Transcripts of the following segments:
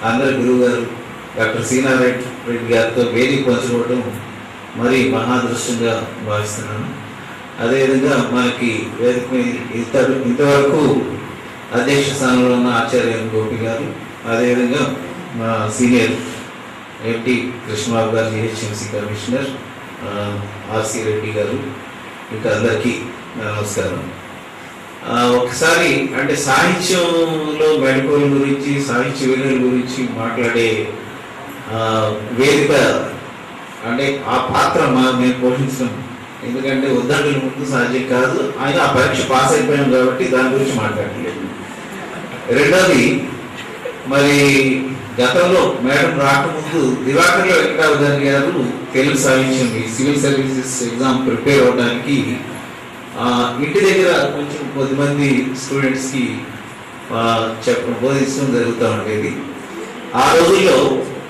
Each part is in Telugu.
అందరి గురువు గారు డాక్టర్ సీనారెడ్డి గారితో వేదిక పంచుకోవడం మరి మహాదృష్టంగా భావిస్తున్నాను. అదేవిధంగా మనకి వేదిక ఇంతవరకు అధ్యక్ష స్థానంలో ఉన్న ఆచార్య గోపి గారు, అదేవిధంగా మా సీనియర్ ఎంటీ కృష్ణబాబు గారు, జిహెచ్ఎంసీ కమిషనర్ ఆర్సి రెడ్డి గారు, ఇంకా అందరికీ నమస్కారం. ఒకసారి అంటే సాహిత్యంలో మెళకువల గురించి, సాహిత్య విలువల గురించి మాట్లాడే వేదిక అంటే ఆ పాత్ర మేము పోషించడం, ఎందుకంటే ఉద్దండుల ముందు సాధ్యం కాదు. ఆయన ఆ పరీక్ష పాస్ అయిపోయాం కాబట్టి దాని గురించి మాట్లాడలేదు. రెండోది, మరి గతంలో మేడం రాకముందు దివాకర్ల వెంకటావధాని గారు తెలుగు సాహిత్యం సివిల్ సర్వీసెస్ ఎగ్జామ్ ప్రిపేర్ అవడానికి ఇంటి దగ్గర కొంచెం కొద్దిమంది స్టూడెంట్స్కి బోధించడం జరుగుతూ ఉండేది. ఆ రోజుల్లో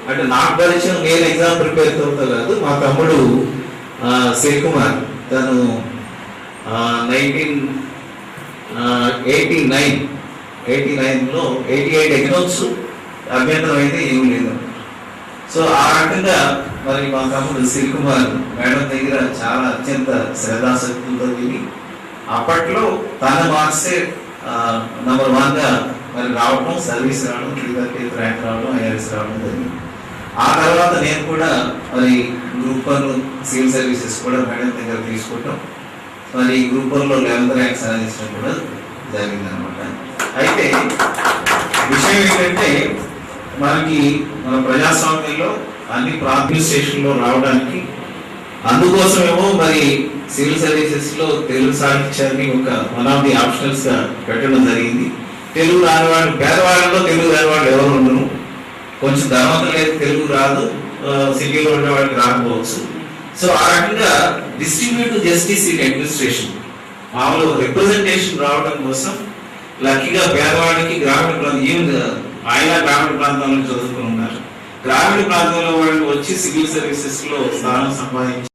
అంటే నాకు పరిచయం, నేను ఎగ్జామ్ ప్రిపేర్ అవుతా కాదు, మా తమ్ముడు శివకుమార్, తను 1989లో 88 ఎగ్జామ్స్ అభ్యంతరం అయితే ఏమీ లేదు. సో ఆ రకంగా మరి మా తమ్ముడు శివకుమార్ మేడం దగ్గర చాలా అత్యంత శ్రద్ధాశక్తులతో తిని అప్పట్లో తన మార్క్సే నంబర్ 1గా మరి రావడం, సర్వీస్ రావడం, ర్యాంక్ రావడం, ఐఆర్ఎస్ రావడం జరిగింది. ఆ తర్వాత నేను కూడా మరి గ్రూప్ 1 సివిల్ సర్వీసెస్ కూడా మేడం దగ్గర తీసుకోవటం, మరి గ్రూప్ 1లో 11th ర్యాంక్ సాధించడం కూడా జరిగింది అనమాట. అయితే విషయం ఏంటంటే, మనకి మన ప్రజాస్వామ్యంలో అన్ని ప్రాంతీయ స్టేషన్లో రావడానికి అందుకోసమేమో మరి సివిల్ సర్వీసెస్లో తెలుగు సాహిత్యాన్ని ఒక వన్ ఆఫ్ ది ఆప్షనల్స్గా పెట్టడం జరిగింది. తెలుగు రాని వాళ్ళు, పేదవాళ్ళలో తెలుగు రాని వాళ్ళు ఎవరు ఉండరు. కొంచెం ధర్మతం లేదు, తెలుగు రాదు, సిటీలో ఉండే వాళ్ళకి రాకపోవచ్చు. సో ఆ రకంగా డిస్ట్రిబ్యూటివ్ జస్టిస్ ఇన్ అడ్మినిస్ట్రేషన్, మామూలు రిప్రజెంటేషన్ రావడం కోసం లక్కీగా పేదవాడికి గ్రామీణ ప్రాంతం, ఆయన గ్రామీణ ప్రాంతాలను చదువుకుని ఉన్నారు. గ్రామీణ ప్రాంతంలో వాళ్ళు వచ్చి సివిల్ సర్వీసెస్ లో స్థానం సంపాదించి